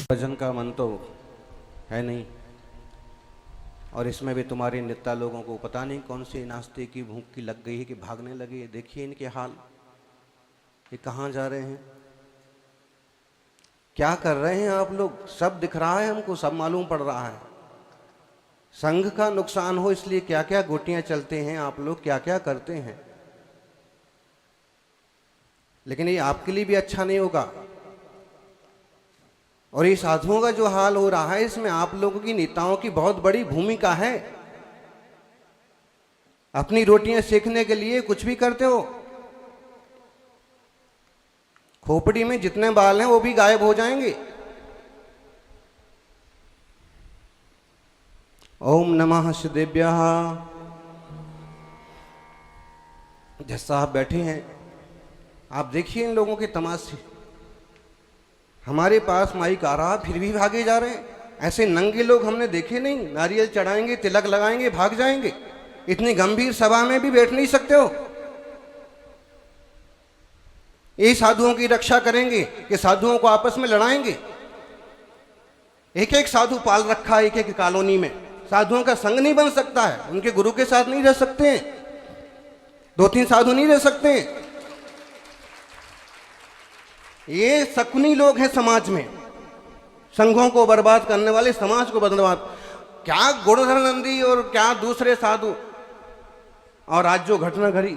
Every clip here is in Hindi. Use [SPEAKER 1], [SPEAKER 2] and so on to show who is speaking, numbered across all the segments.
[SPEAKER 1] भजन का मन तो है नहीं, और इसमें भी तुम्हारे नेता लोगों को पता नहीं कौन सी नाश्ते की भूख की लग गई है कि भागने लगे। देखिए इनके हाल, ये कहाँ जा रहे हैं, क्या कर रहे हैं आप लोग। सब दिख रहा है हमको, सब मालूम पड़ रहा है। संघ का नुकसान हो इसलिए क्या क्या गोटियां चलते हैं आप लोग, क्या क्या करते हैं। लेकिन ये आपके लिए भी अच्छा नहीं होगा। और ये साधुओं का जो हाल हो रहा है, इसमें आप लोगों की, नेताओं की बहुत बड़ी भूमिका है। अपनी रोटियां सेकने के लिए कुछ भी करते हो। खोपड़ी में जितने बाल हैं वो भी गायब हो जाएंगे। ओम नमः शिदेभ्यः। जज साहब बैठे हैं, आप देखिए इन लोगों के तमाशे। हमारे पास माइक आ रहा, फिर भी भागे जा रहे हैं। ऐसे नंगे लोग हमने देखे नहीं। नारियल चढ़ाएंगे, तिलक लगाएंगे, भाग जाएंगे। इतनी गंभीर सभा में भी बैठ नहीं सकते हो। ये साधुओं की रक्षा करेंगे कि साधुओं को आपस में लड़ाएंगे। एक एक साधु पाल रखा है एक एक कॉलोनी में। साधुओं का संग नहीं बन सकता है, उनके गुरु के साथ नहीं रह सकते हैं। 2-3 साधु नहीं रह सकते हैं। ये शकुनी लोग हैं समाज में, संघों को बर्बाद करने वाले, समाज को बर्बाद। क्या गुणधर नंदी और क्या दूसरे साधु, और आज जो घटना घड़ी,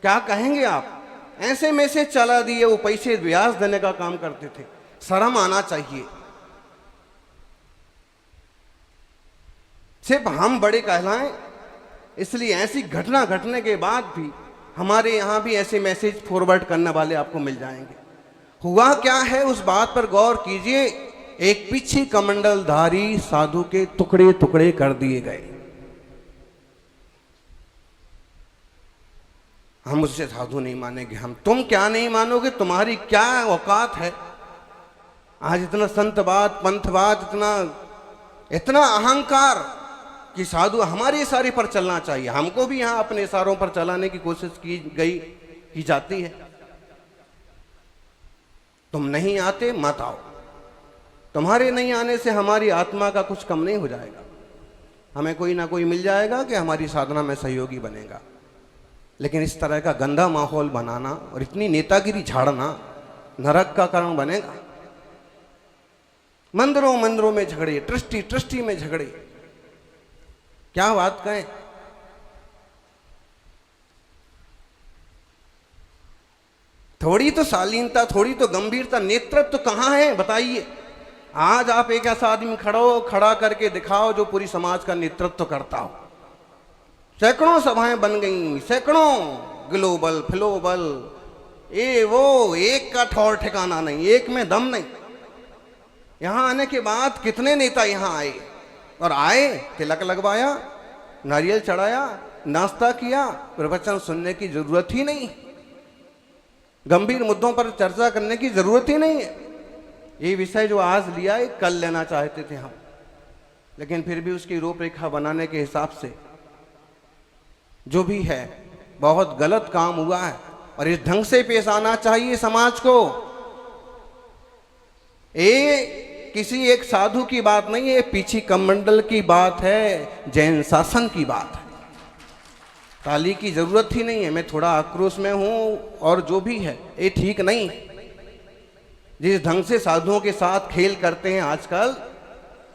[SPEAKER 1] क्या कहेंगे आप। ऐसे में से चला दिए, वो पैसे ब्याज देने का काम करते थे। शर्म आना चाहिए। सिर्फ हम बड़े कहलाएं इसलिए ऐसी घटना घटने के बाद भी हमारे यहां भी ऐसे मैसेज फॉरवर्ड करने वाले आपको मिल जाएंगे। हुआ क्या है उस बात पर गौर कीजिए। एक पीछे कमंडलधारी साधु के टुकड़े टुकड़े कर दिए गए। हम उससे साधु नहीं मानेंगे। हम, तुम क्या नहीं मानोगे, तुम्हारी क्या औकात है। आज इतना संतवाद, पंथवाद, इतना अहंकार कि साधु हमारे इशारे पर चलना चाहिए। हमको भी यहां अपने इशारों पर चलाने की कोशिश की जाती है। तुम नहीं आते, मत आओ। तुम्हारे नहीं आने से हमारी आत्मा का कुछ कम नहीं हो जाएगा। हमें कोई ना कोई मिल जाएगा कि हमारी साधना में सहयोगी बनेगा। लेकिन इस तरह का गंदा माहौल बनाना और इतनी नेतागिरी झाड़ना नरक का कारण बनेगा। मंदिरों मंदिरों में झगड़े, ट्रस्टी में झगड़े, क्या बात कहें। थोड़ी तो शालीनता, थोड़ी तो गंभीरता, नेतृत्व तो कहां है बताइए। आज आप एक ऐसा आदमी खड़ा करके दिखाओ जो पूरी समाज का नेतृत्व करता हो। सैकड़ों सभाएं बन गई, सैकड़ों ग्लोबल फ्लोबल, ये वो, एक का ठौर ठिकाना नहीं, एक में दम नहीं। यहां आने के बाद कितने नेता यहां आए, और आए, तिलक लगवाया, नारियल चढ़ाया, नाश्ता किया, प्रवचन सुनने की जरूरत ही नहीं। गंभीर मुद्दों पर चर्चा करने की जरूरत ही नहीं है। ये विषय जो आज लिया है, कल लेना चाहते थे हम, लेकिन फिर भी उसकी रूपरेखा बनाने के हिसाब से जो भी है बहुत गलत काम हुआ है। और इस ढंग से पेश आना चाहिए समाज को। ये किसी एक साधु की बात नहीं है, पीछी कमंडल की बात है, जैन शासन की बात है। ताली की जरूरत ही नहीं है। मैं थोड़ा आक्रोश में हूं, और जो भी है ये ठीक नहीं। जिस ढंग से साधुओं के साथ खेल करते हैं आजकल,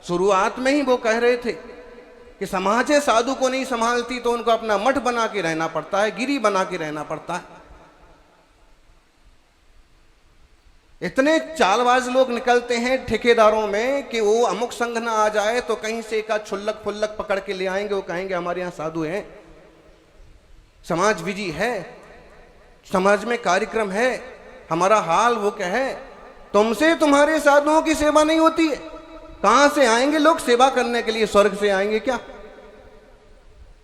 [SPEAKER 1] शुरुआत में ही वो कह रहे थे कि समाज साधु को नहीं संभालती तो उनको अपना मठ बना के रहना पड़ता है, गिरी बना के रहना पड़ता है। इतने चालबाज लोग निकलते हैं ठेकेदारों में कि वो अमुक संघ ना आ जाए तो कहीं से का छुल्लक फुल्लक पकड़ के ले आएंगे। वो कहेंगे हमारे यहां साधु हैं, समाज विजी है, समाज में कार्यक्रम है। हमारा हाल वो कहे, तुमसे तुम्हारे साधुओं की सेवा नहीं होती है। कहां से आएंगे लोग सेवा करने के लिए, स्वर्ग से आएंगे क्या।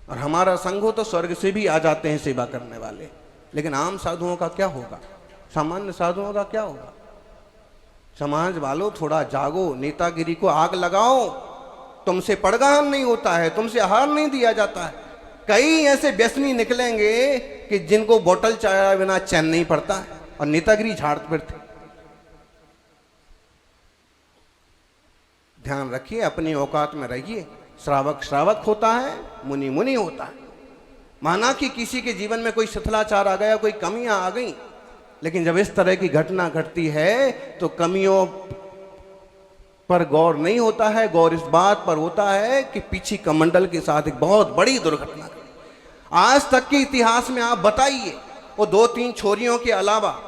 [SPEAKER 1] और हमारा संघ हो तो स्वर्ग से भी आ जाते हैं सेवा करने वाले। लेकिन आम साधुओं का क्या होगा, सामान्य साधुओं का क्या होगा। समाज वालों थोड़ा जागो, नेतागिरी को आग लगाओ। तुमसे पड़गान नहीं होता है, तुमसे आहार नहीं दिया जाता है। कई ऐसे व्यसनी निकलेंगे कि जिनको बोतल चाय बिना चैन नहीं पड़ता है, और नेतागिरी झाड़ते फिरते। ध्यान रखिए, अपनी औकात में रहिए। श्रावक श्रावक होता है, मुनि मुनि होता है। माना कि किसी के जीवन में कोई शिथिलाचार आ गया, कोई कमियां आ गई, लेकिन जब इस तरह की घटना घटती है तो कमियों पर गौर नहीं होता है, गौर इस बात पर होता है कि पीछे कमंडल के साथ एक बहुत बड़ी दुर्घटना घटी। आज तक के इतिहास में आप बताइए, वो 2-3 छोरियों के अलावा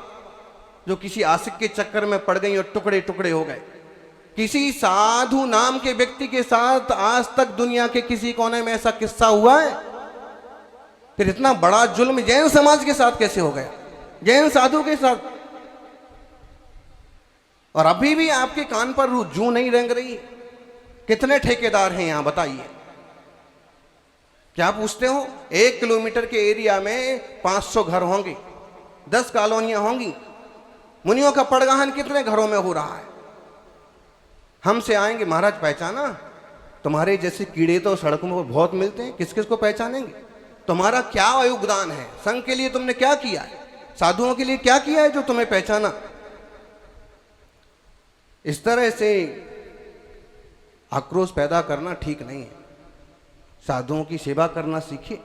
[SPEAKER 1] जो किसी आशिक के चक्कर में पड़ गई और टुकड़े टुकड़े हो गए, किसी साधु नाम के व्यक्ति के साथ आज तक दुनिया के किसी कोने में ऐसा किस्सा हुआ है? फिर इतना बड़ा जुल्म जैन समाज के साथ कैसे हो गया, जैन साधु के साथ? और अभी भी आपके कान पर जू नहीं रेंग रही। कितने ठेकेदार हैं यहां बताइए? क्या पूछते हो? 1 किलोमीटर के एरिया में 500 घर होंगे, 10 कॉलोनियां होंगी। मुनियों का पड़गाहन कितने घरों में हो रहा है? हमसे आएंगे, महाराज पहचाना? तुम्हारे जैसे कीड़े तो सड़कों पर बहुत मिलते हैं, किस किस को पहचानेंगे? तुम्हारा क्या योगदान है? संघ के लिए तुमने क्या किया है? साधुओं के लिए क्या किया है जो तुम्हें पहचाना? इस तरह से आक्रोश पैदा करना ठीक नहीं है। साधुओं की सेवा करना सीखिए।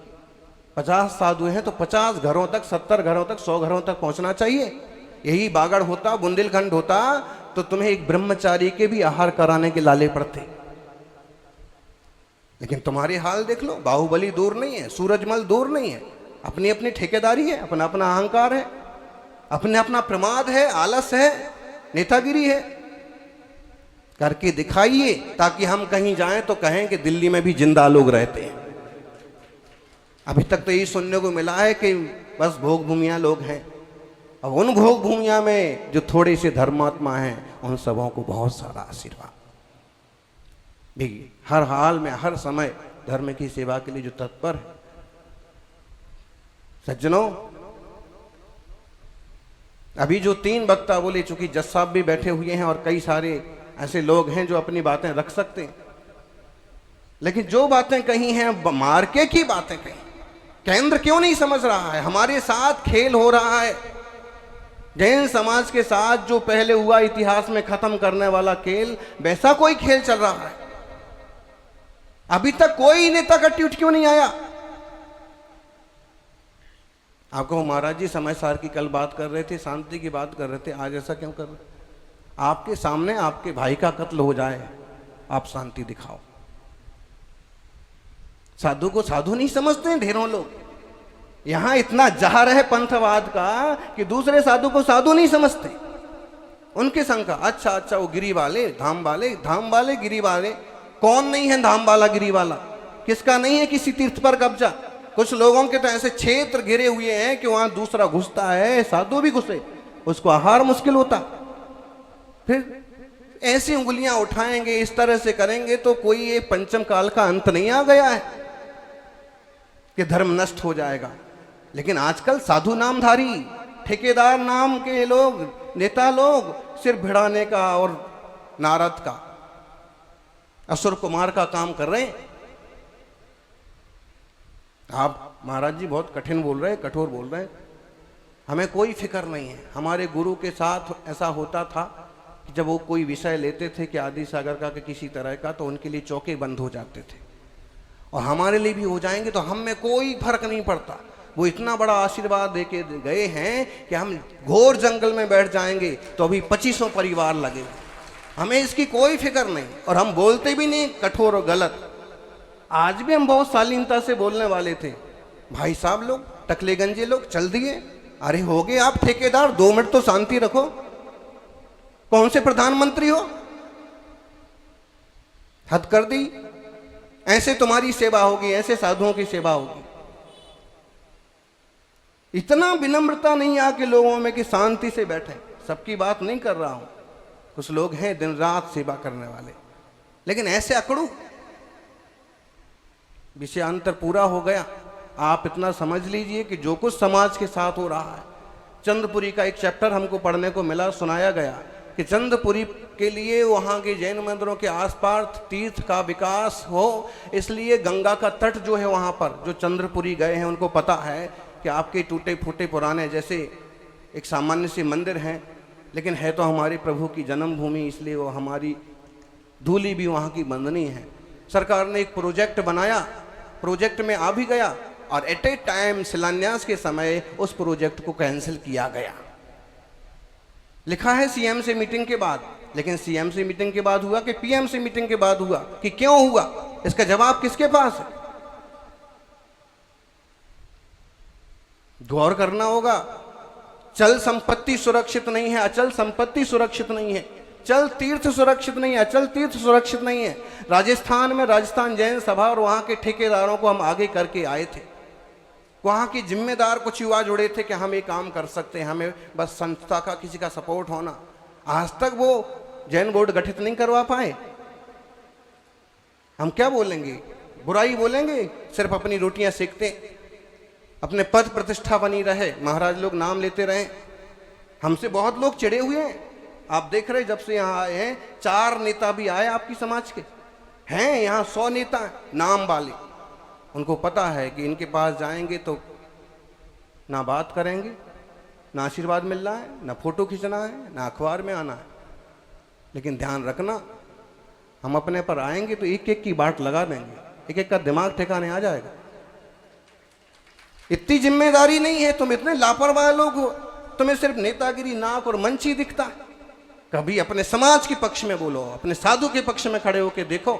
[SPEAKER 1] 50 साधु हैं तो 50 घरों तक, 70 घरों तक, 100 घरों तक पहुंचना चाहिए। यही बागड़ होता, बुंदेलखंड होता, तो तुम्हें एक ब्रह्मचारी के भी आहार कराने के लाले पड़ते। लेकिन तुम्हारे हाल देख लो, बाहुबली दूर नहीं है, सूरजमल दूर नहीं है। अपनी अपनी ठेकेदारी है, अपना अपना अहंकार है, अपने अपना प्रमाद है, आलस है, नेतागिरी है। करके दिखाइए ताकि हम कहीं जाएं तो कहें कि दिल्ली में भी जिंदा लोग रहते हैं। अभी तक तो यही सुनने को मिला है कि बस भोग भूमियां लोग हैं। अब उन भोग भूमिया में जो थोड़े से धर्मात्मा हैं, उन सबों को बहुत सारा आशीर्वाद। देखिए, हर हाल में, हर समय धर्म की सेवा के लिए जो तत्पर है। सज्जनों, अभी जो 3 वक्ता बोले, चूंकि जज साहब भी बैठे हुए हैं और कई सारे ऐसे लोग हैं जो अपनी बातें रख सकते हैं, लेकिन जो बातें कही हैं मार्के की बातें कही। केंद्र क्यों नहीं समझ रहा है? हमारे साथ खेल हो रहा है। जैन समाज के साथ जो पहले हुआ इतिहास में खत्म करने वाला खेल, वैसा कोई खेल चल रहा है। अभी तक कोई नेता का ट्वीट क्यों नहीं आया? आपको महाराज जी समय सार की कल बात कर रहे थे, शांति की बात कर रहे थे, आज ऐसा क्यों कर रहे? आपके सामने आपके भाई का कत्ल हो जाए, आप शांति दिखाओ। साधु को साधु नहीं समझते हैं ढेरों लोग। यहां इतना जहर है पंथवाद का कि दूसरे साधु को साधु नहीं समझते। उनके संग का अच्छा वो गिरी वाले, धाम वाले गिरी वाले। कौन नहीं है धाम वाला, गिरी वाला? किसका नहीं है किसी तीर्थ पर कब्जा? कुछ लोगों के तो ऐसे क्षेत्र घिरे हुए हैं कि वहां दूसरा घुसता है, साधु भी घुसे, उसको आहार मुश्किल होता। फिर ऐसी उंगलियां उठाएंगे, इस तरह से करेंगे तो कोई ये पंचम काल का अंत नहीं आ गया है कि धर्म नष्ट हो जाएगा। लेकिन आजकल साधु नामधारी, ठेकेदार नाम के लोग, नेता लोग सिर भिड़ाने का और नारद का, असुर कुमार का काम कर रहे हैं। आप महाराज जी बहुत कठिन बोल रहे हैं, कठोर बोल रहे हैं। हमें कोई फिक्र नहीं है। हमारे गुरु के साथ ऐसा होता था कि जब वो कोई विषय लेते थे कि आदि सागर का कि किसी तरह का, तो उनके लिए चौके बंद हो जाते थे और हमारे लिए भी हो जाएंगे तो हम में कोई फर्क नहीं पड़ता। वो इतना बड़ा आशीर्वाद देके गए हैं कि हम घोर जंगल में बैठ जाएंगे तो अभी 2500 परिवार लगे। हमें इसकी कोई फिक्र नहीं और हम बोलते भी नहीं कठोर और गलत। आज भी हम बहुत शालीनता से बोलने वाले थे। भाई साहब लोग, टकलेगंजे लोग चल दिए। अरे हो गए आप ठेकेदार, 2 मिनट तो शांति रखो। कौन से प्रधानमंत्री हो? हद कर दी। ऐसे तुम्हारी सेवा होगी, ऐसे साधुओं की सेवा होगी। इतना विनम्रता नहीं आके लोगों में कि शांति से बैठे। सबकी बात नहीं कर रहा हूं, कुछ लोग हैं दिन रात सेवा करने वाले, लेकिन ऐसे अकड़ू। विषयांतर पूरा हो गया। आप इतना समझ लीजिए कि जो कुछ समाज के साथ हो रहा है, चंद्रपुरी का एक चैप्टर हमको पढ़ने को मिला, सुनाया गया कि चंद्रपुरी के लिए वहाँ के जैन मंदिरों के आसपास तीर्थ का विकास हो, इसलिए गंगा का तट जो है वहाँ पर, जो चंद्रपुरी गए हैं उनको पता है कि आपके टूटे फूटे पुराने जैसे एक सामान्य से मंदिर हैं, लेकिन है तो हमारे प्रभु की जन्मभूमि, इसलिए वो हमारी धूली भी वहां की बंदनी है। सरकार ने एक प्रोजेक्ट बनाया, प्रोजेक्ट में आ भी गया और एट ए टाइम शिलान्यास के समय उस प्रोजेक्ट को कैंसिल किया गया। लिखा है सीएम से मीटिंग के बाद, लेकिन सीएम से मीटिंग के बाद हुआ कि पीएम से मीटिंग के बाद हुआ, कि क्यों हुआ, इसका जवाब किसके पास है? गौर करना होगा। चल संपत्ति सुरक्षित नहीं है, अचल संपत्ति सुरक्षित नहीं है, चल तीर्थ सुरक्षित नहीं है, अचल तीर्थ सुरक्षित नहीं है। राजस्थान में राजस्थान जैन सभा और वहां के ठेकेदारों को हम आगे करके आए थे। वहां के जिम्मेदार कुछ युवा जुड़े थे कि हम ये काम कर सकते हैं, हमें बस संस्था का किसी का सपोर्ट होना। आज तक वो जैन बोर्ड गठित नहीं करवा पाए। हम क्या बोलेंगे? बुराई बोलेंगे? सिर्फ अपनी रोटियां सेकते, अपने पद प्रतिष्ठा बनी रहे, महाराज लोग नाम लेते रहे। हमसे बहुत लोग चिढ़े हुए हैं। आप देख रहे जब से यहाँ आए हैं 4 नेता भी आए आपकी समाज के हैं। यहाँ 100 नेता नाम वाले, उनको पता है कि इनके पास जाएंगे तो ना बात करेंगे, ना आशीर्वाद मिलना है, ना फोटो खींचना है, ना अखबार में आना है। लेकिन ध्यान रखना, हम अपने पर आएंगे तो एक एक की बाट लगा देंगे, एक एक का दिमाग ठिकाने आ जाएगा। इतनी जिम्मेदारी नहीं है, तुम इतने लापरवाह लोग हो, तुम्हें सिर्फ नेतागिरी, नाक और मंच ही दिखता है। कभी अपने समाज के पक्ष में बोलो, अपने साधु के पक्ष में खड़े होकर देखो।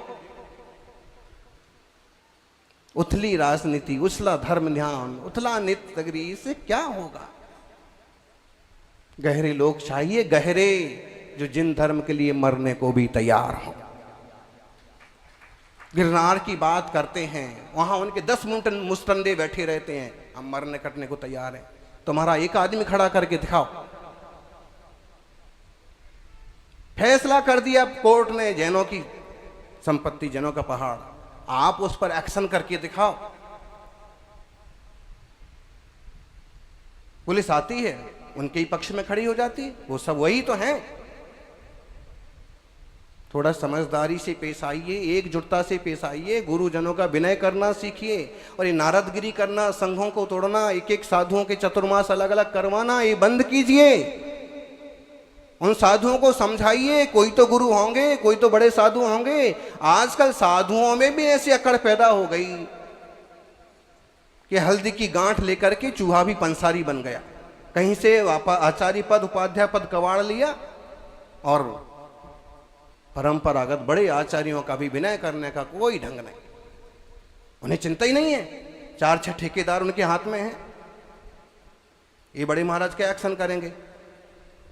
[SPEAKER 1] उथली राजनीति, उछला धर्म ध्यान, उथला नेतागिरी, इससे क्या होगा? गहरे लोग चाहिए, गहरे, जो जिन धर्म के लिए मरने को भी तैयार हो। गिरनार की बात करते हैं, वहां उनके 10 मुस्टंडे बैठे रहते हैं, हम मरने कटने को तैयार हैं। तुम्हारा एक आदमी खड़ा करके दिखाओ। फैसला कर दिया कोर्ट ने, जैनों की संपत्ति, जैनों का पहाड़, आप उस पर एक्शन करके दिखाओ। पुलिस आती है, उनके ही पक्ष में खड़ी हो जाती है, वो सब वही तो हैं। थोड़ा समझदारी से पेश आइए, एकजुटता से पेश आइए, गुरुजनों का विनय करना सीखिए। और ये नारदगिरी करना, संघों को तोड़ना, एक एक साधुओं के चतुर्मास अलग अलग करवाना, ये बंद कीजिए। उन साधुओं को समझाइए, कोई तो गुरु होंगे, कोई तो बड़े साधु होंगे। आजकल साधुओं में भी ऐसी अकड़ पैदा हो गई कि हल्दी की गांठ लेकर के चूहा भी पंसारी बन गया। कहीं से आचार्य पद, उपाध्याय पद कवाड़ लिया और परंपरागत बड़े आचार्यों का भी विनय करने का कोई ढंग नहीं। उन्हें चिंता ही नहीं है, 4-6 ठेकेदार उनके हाथ में हैं। ये बड़े महाराज क्या एक्शन करेंगे?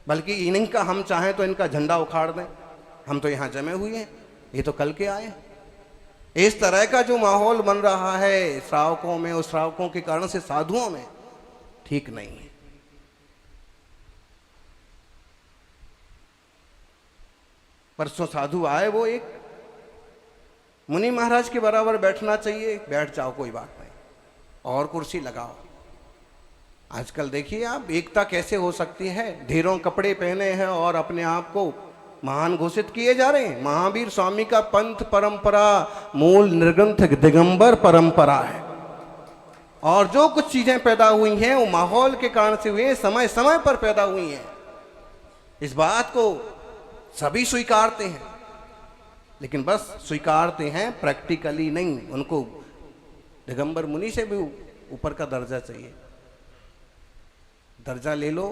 [SPEAKER 1] बल्कि इन्हीं का हम चाहें तो इनका झंडा उखाड़ दें, हम तो यहाँ जमे हुए हैं, ये तो कल के आए। इस तरह का जो माहौल बन रहा है श्रावकों में, उस श्रावकों के कारण से साधुओं में, ठीक नहीं है। परसों साधु आए, वो एक मुनि महाराज के बराबर बैठना चाहिए, बैठ जाओ, कोई बात नहीं, और कुर्सी लगाओ। आजकल देखिए आप, एकता कैसे हो सकती है? ढेरों कपड़े पहने हैं और अपने आप को महान घोषित किए जा रहे हैं। महावीर स्वामी का पंथ परंपरा मूल निर्ग्रंथ दिगंबर परंपरा है। और जो कुछ चीजें पैदा हुई हैं वो माहौल के कारण से हुए, समय समय पर पैदा हुई हैं। इस बात को सभी स्वीकारते हैं, लेकिन बस स्वीकारते हैं, प्रैक्टिकली नहीं। उनको दिगंबर मुनि से भी ऊपर का दर्जा चाहिए। दर्जा ले लो,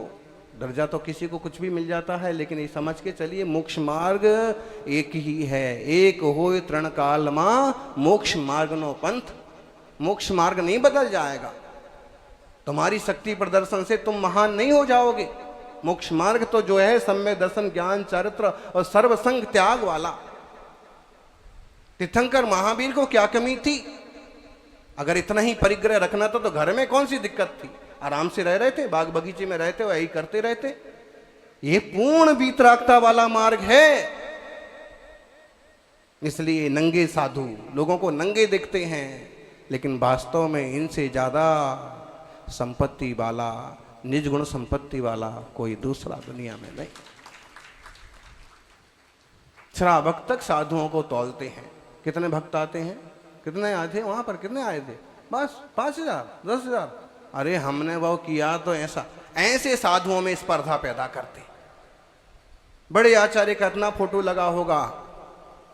[SPEAKER 1] दर्जा तो किसी को कुछ भी मिल जाता है, लेकिन ये समझ के चलिए मोक्ष मार्ग एक ही है। एक होय तृण काल मां मोक्ष मार्ग नो पंथ। मोक्ष मार्ग नहीं बदल जाएगा, तुम्हारी शक्ति प्रदर्शन से तुम महान नहीं हो जाओगे। मोक्ष मार्ग तो जो है सम्यक दर्शन, ज्ञान, चरित्र और सर्वसंग त्याग वाला। तीर्थंकर महावीर को क्या कमी थी? अगर इतना ही परिग्रह रखना था तो घर में कौन सी दिक्कत थी? आराम से रह रहे थे, बाग बगीचे में रहते, वही करते रहते। ये पूर्ण वीतरागता वाला मार्ग है। इसलिए नंगे साधु लोगों को नंगे दिखते हैं, लेकिन वास्तव में इनसे ज्यादा संपत्ति वाला, निज गुण संपत्ति वाला कोई दूसरा दुनिया में नहीं। श्रावक तक साधुओं को तौलते हैं। कितने भक्त आते हैं, कितने आए थे वहां पर, कितने आए थे? बस 5,000, 10,000। अरे हमने वो किया तो ऐसा। ऐसे साधुओं में स्पर्धा पैदा करते। बड़े आचार्य का इतना फोटो लगा होगा,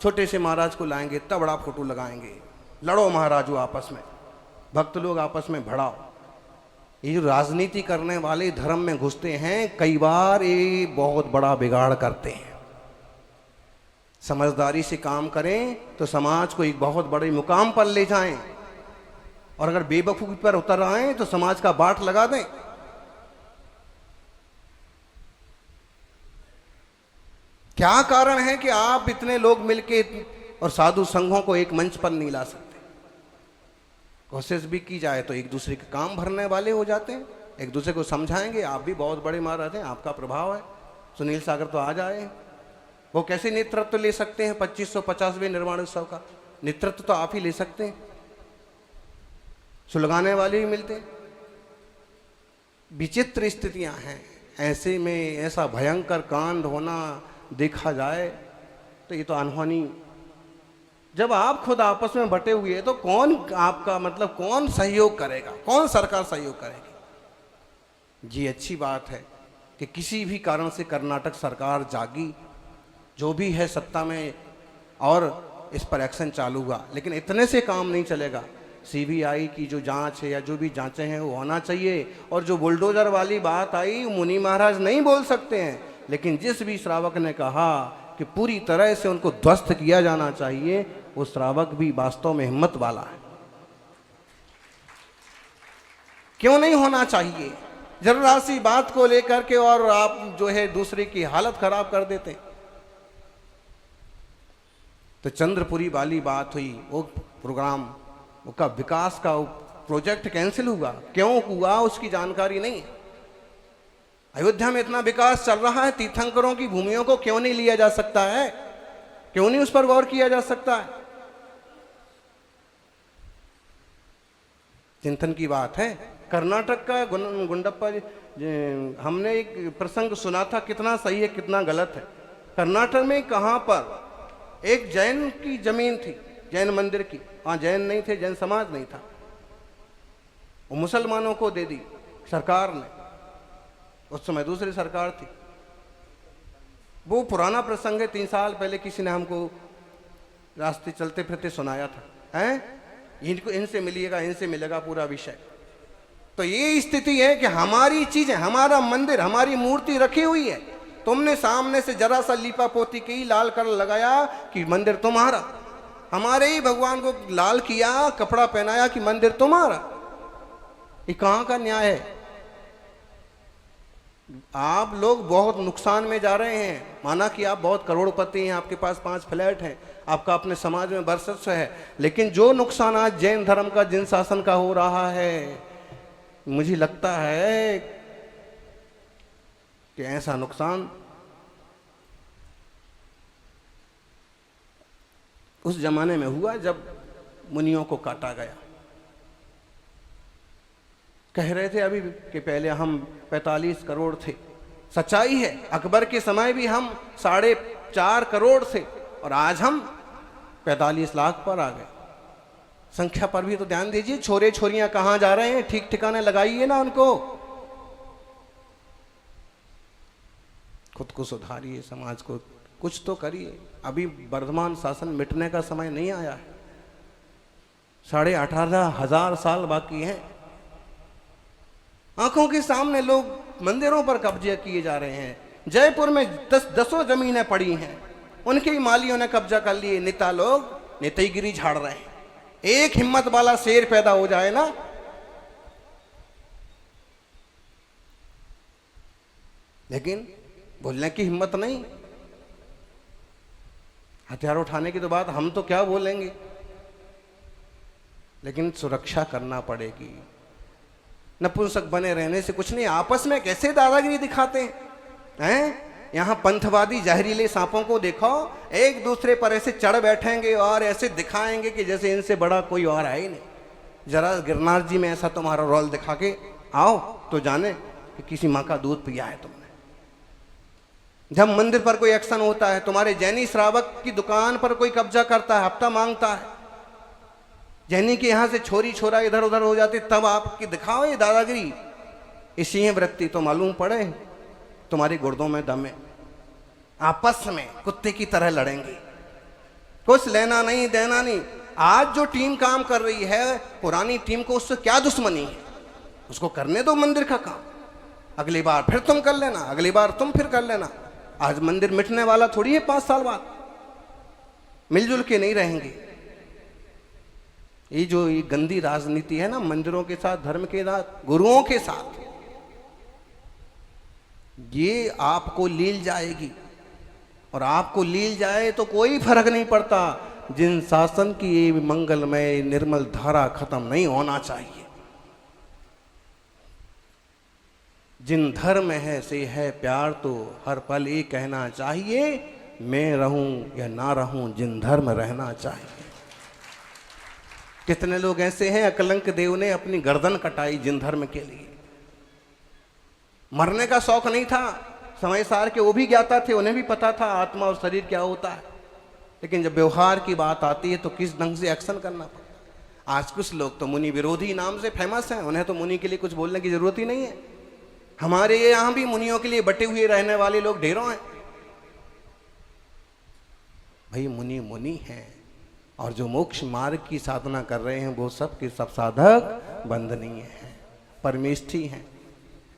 [SPEAKER 1] छोटे से महाराज को लाएंगे, तब बड़ा फोटो लगाएंगे, लड़ो महाराजो आपस में, भक्त लोग आपस में भड़ाओ। ये जो राजनीति करने वाले धर्म में घुसते हैं, कई बार ये बहुत बड़ा बिगाड़ करते हैं। समझदारी से काम करें तो समाज को एक बहुत बड़े मुकाम पर ले जाएं, और अगर बेवकूफी पर उतर आए तो समाज का बाट लगा दें। क्या कारण है कि आप इतने लोग मिलके और साधु संघों को एक मंच पर नहीं ला सकते? कोशिश भी की जाए तो एक दूसरे के काम भरने वाले हो जाते हैं, एक दूसरे को समझाएंगे। आप भी बहुत बड़े महाराज हैं, आपका प्रभाव है। सुनील सागर तो आ जाए, वो कैसे नेतृत्व ले सकते हैं 2550वें निर्वाण उत्सव का? नेतृत्व तो आप ही ले सकते हैं, सुलगाने वाले ही मिलते हैं। विचित्र स्थितियां हैं। ऐसे में ऐसा भयंकर कांड होना देखा जाए तो ये तो अनहोनी। जब आप खुद आपस में बटे हुए हैं तो कौन आपका मतलब कौन सहयोग करेगा, कौन सरकार सहयोग करेगी? जी अच्छी बात है कि किसी भी कारण से कर्नाटक सरकार जागी, जो भी है सत्ता में, और इस पर एक्शन चालू हुआ। लेकिन इतने से काम नहीं चलेगा। सीबीआई की जो जांच है या जो भी जांचें हैं वो होना चाहिए। और जो बुलडोजर वाली बात आई, मुनि महाराज नहीं बोल सकते हैं, लेकिन जिस भी श्रावक ने कहा कि पूरी तरह से उनको ध्वस्त किया जाना चाहिए, वो श्रावक भी वास्तव में हिम्मत वाला है। क्यों नहीं होना चाहिए? जरा सी बात को लेकर के और आप जो है दूसरे की हालत खराब कर देते। तो चंद्रपुरी वाली बात हुई, वो प्रोग्राम का विकास का प्रोजेक्ट कैंसिल हुआ। क्यों हुआ उसकी जानकारी नहीं है। अयोध्या में इतना विकास चल रहा है, तीर्थंकरों की भूमियों को क्यों नहीं लिया जा सकता है? क्यों नहीं उस पर गौर किया जा सकता है? चिंतन की बात है। कर्नाटक का गुंडप्पा, हमने एक प्रसंग सुना था, कितना सही है कितना गलत है। कर्नाटक में कहां पर एक जैन की जमीन थी, जैन मंदिर की, वहां जैन नहीं थे, जैन समाज नहीं था, वो मुसलमानों को दे दी सरकार ने। उस समय दूसरी सरकार थी। वो पुराना प्रसंग है, 3 साल पहले किसी ने हमको रास्ते चलते फिरते सुनाया था। हैं इनको इनसे मिलिएगा, इनसे मिलेगा पूरा विषय। तो ये स्थिति है कि हमारी चीजें, हमारा मंदिर, हमारी मूर्ति रखी हुई है, तुमने सामने से जरा सा लीपा पोती की, लाल कलर लगाया कि मंदिर तुम्हारा। हमारे ही भगवान को लाल किया, कपड़ा पहनाया कि मंदिर तुम्हारा। ये कहां का न्याय है? आप लोग बहुत नुकसान में जा रहे हैं। माना कि आप बहुत करोड़पति हैं, आपके पास 5 फ्लैट हैं, आपका अपने समाज में वर्चस्व है, लेकिन जो नुकसान आज जैन धर्म का, जिन शासन का हो रहा है, मुझे लगता है कि ऐसा नुकसान उस जमाने में हुआ जब मुनियों को काटा गया। कह रहे थे अभी कि पहले हम 45 करोड़ थे। सच्चाई है, अकबर के समय भी हम 4.5 करोड़ थे और आज हम 45 लाख पर आ गए। संख्या पर भी तो ध्यान दीजिए। छोरे छोरियां कहां जा रहे हैं? ठीक ठिकाने लगाइए ना उनको। खुद को सुधारिए, समाज को कुछ तो करिए। अभी वर्धमान शासन मिटने का समय नहीं आया है। 18,500 साल बाकी हैं। आंखों के सामने लोग मंदिरों पर कब्जे किए जा रहे हैं। जयपुर में 10 जमीनें पड़ी हैं, उनके ही मालियों ने कब्जा कर लिए। नेता लोग नेतागिरी झाड़ रहे हैं। एक हिम्मत वाला शेर पैदा हो जाए ना, लेकिन बोलने की हिम्मत नहीं। हथियार उठाने की तो बात हम तो क्या बोलेंगे, लेकिन सुरक्षा करना पड़ेगी। नपुंसक बने रहने से कुछ नहीं। आपस में कैसे दादागिरी दिखाते हैं? यहाँ पंथवादी जहरीले सांपों को देखो, एक दूसरे पर ऐसे चढ़ बैठेंगे और ऐसे दिखाएंगे कि जैसे इनसे बड़ा कोई और है ही नहीं। जरा गिरनार जी में ऐसा तुम्हारा रोल दिखा के आओ तो जाने कि किसी माँ का दूध पिया है तुमने। जब मंदिर पर कोई एक्शन होता है, तुम्हारे जैनी श्रावक की दुकान पर कोई कब्जा करता है, हफ्ता मांगता है, जैनी के यहाँ से छोरी छोरा इधर उधर हो जाते, तब आपकी दिखाओ ये दादागिरी। इसी है वृत्ति तो मालूम पड़े तुम्हारे गुर्दों में दम है। आपस में कुत्ते की तरह लड़ेंगे। कुछ लेना नहीं देना नहीं। आज जो टीम काम कर रही है, पुरानी टीम को उससे क्या दुश्मनी है? उसको करने दो मंदिर का काम, अगली बार फिर तुम कर लेना, अगली बार तुम फिर कर लेना। आज मंदिर मिटने वाला थोड़ी है 5 साल बाद, मिलजुल के नहीं रहेंगे। ये जो ये गंदी राजनीति है ना, मंदिरों के साथ, धर्म के साथ, गुरुओं के साथ, ये आपको लील जाएगी। और आपको लील जाए तो कोई फर्क नहीं पड़ता, जिन शासन की ये मंगलमय निर्मल धारा खत्म नहीं होना चाहिए। जिन धर्म है से है प्यार, तो हर पल ये कहना चाहिए, मैं रहूं या ना रहूं, जिन धर्म रहना चाहिए। कितने लोग ऐसे हैं, अकलंक देव ने अपनी गर्दन कटाई जिन धर्म के लिए। मरने का शौक नहीं था, समय सार के वो भी ज्ञाता थे, उन्हें भी पता था आत्मा और शरीर क्या होता है, लेकिन जब व्यवहार की बात आती है तो किस ढंग से एक्शन करना पड़ता। आज कुछ लोग तो मुनि विरोधी नाम से फेमस हैं, उन्हें तो मुनि के लिए कुछ बोलने की जरूरत ही नहीं है। हमारे यहाँ भी मुनियों के लिए बटे हुए रहने वाले लोग ढेरों हैं। भाई मुनि मुनि हैं, और जो मोक्ष मार्ग की साधना कर रहे हैं वो सब के सब साधक वंदनीय हैं, परमेष्ठी हैं।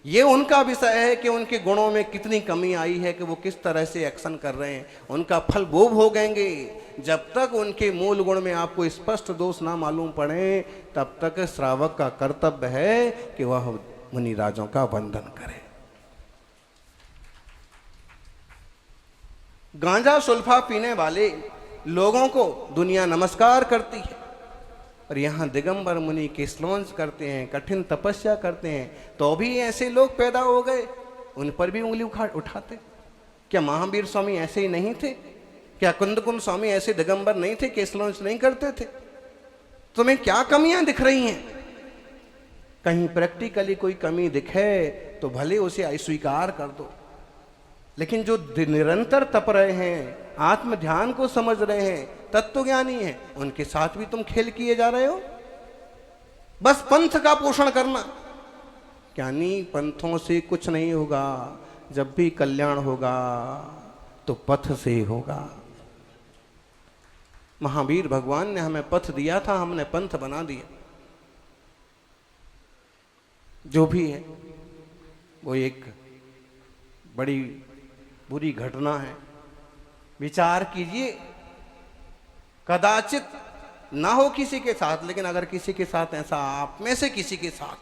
[SPEAKER 1] ये उनका विषय है कि उनके गुणों में कितनी कमी आई है, कि वो किस तरह से एक्शन कर रहे हैं। उनका फल वो भोगेंगे। जब तक उनके मूल गुण में आपको स्पष्ट दोष ना मालूम पड़े, तब तक श्रावक का कर्तव्य है कि वह मुनि राजों का वंदन करे। गांजा सुल्फा पीने वाले लोगों को दुनिया नमस्कार करती है, और यहाँ दिगंबर मुनि केसलोंज करते हैं, कठिन तपस्या करते हैं, तो भी ऐसे लोग पैदा हो गए, उन पर भी उंगली उठाते। क्या महावीर स्वामी ऐसे ही नहीं थे? क्या कुंदकुंद स्वामी ऐसे दिगंबर नहीं थे, केसलोंज नहीं करते थे? तुम्हें क्या कमियां दिख रही हैं? कहीं प्रैक्टिकली कोई कमी दिखे तो भले उसे अस्वीकार कर दो, लेकिन जो निरंतर तप रहे हैं, आत्म ध्यान को समझ रहे हैं, तत्वज्ञानी हैं, उनके साथ भी तुम खेल किए जा रहे हो। बस पंथ का पोषण करना, ज्ञानी पंथों से कुछ नहीं होगा। जब भी कल्याण होगा तो पथ से होगा। महावीर भगवान ने हमें पथ दिया था, हमने पंथ बना दिया। जो भी है वो एक बड़ी बुरी घटना है। विचार कीजिए, कदाचित ना हो किसी के साथ, लेकिन अगर किसी के साथ ऐसा, आप में से किसी के साथ